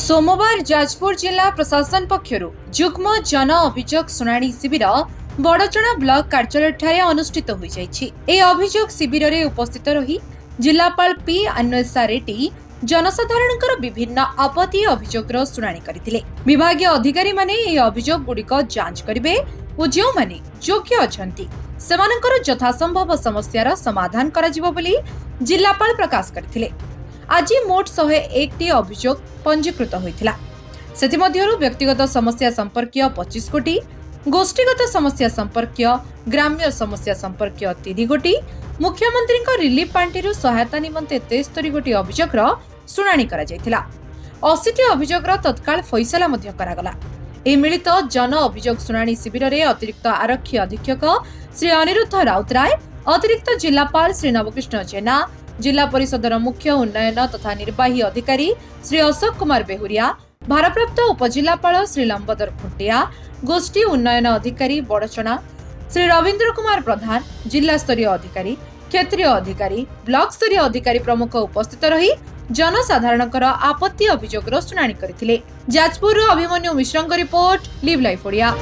सोमवार जाजपुर जिला प्रशासन पक्षरु जुग्म जन अभियोग शुणाणी शिविर बड़चणा ब्लॉक कार्यालय ठारे अनुष्ठित होई जायछि। ए अभियोग शिविर रे उपस्थित रही जिलापाल पी अन्वेषा रेड्डी जनसाधारणकर विभिन्न आपत्ति अभियोगर शुणाणी करथिले। विभागीय अधिकारी माने ए अभियोग गुडिक जांच करिवे ओ जो माने योग्य अछंती सेमानकर यथासंभव समस्यार समाधान कराजिबो बोली जिलापाल प्रकाश करथिले। आज मोट 101 टी अभियोग पंजीकृत होइथिला। सेथिमध्यरु व्यक्तिगत समस्या संपर्कीय 25 कोटी, गोष्ठीगत समस्या संपर्कीय, ग्राम्य समस्या संपर्कीय 3 कोटी, मुख्यमंत्री रिलीफ पांटिरु सहायता निमंते 73 कोटी अभियोगर शुणाणी करा जायथिला। 80 टी अभियोगर तत्काल फैसला मध्य करागला। ए मिलित जन अभियोग शुणाणी शिविर रे अतिरिक्त आरक्षी अधीक्षक श्री अनिरुद्ध राउतराय, अतिरिक्त जिलापाल श्री नवकृष्ण जेना, जिला परिषदर मुख्य उन्नयन तथा निर्वाही अधिकारी श्री अशोक कुमार बेहुरिया, भारप्राप्त उपजिलापाल श्री लंबोदर खुंटिया, गोष्ठी उन्नयन अधिकारी बड़चणा श्री रविंद्र कुमार प्रधान, जिला स्तरीय अधिकारी, क्षेत्रीय अधिकारी, ब्लॉक स्तरीय अधिकारी प्रमुख उपस्थित रही जनसाधारणकर आपत्ति अभियोगर शुणाणी करथिले। जाजपुर अभिमन्यु मिश्रଙ୍କ रिपोर्ट लिव लाइफ ओडिया।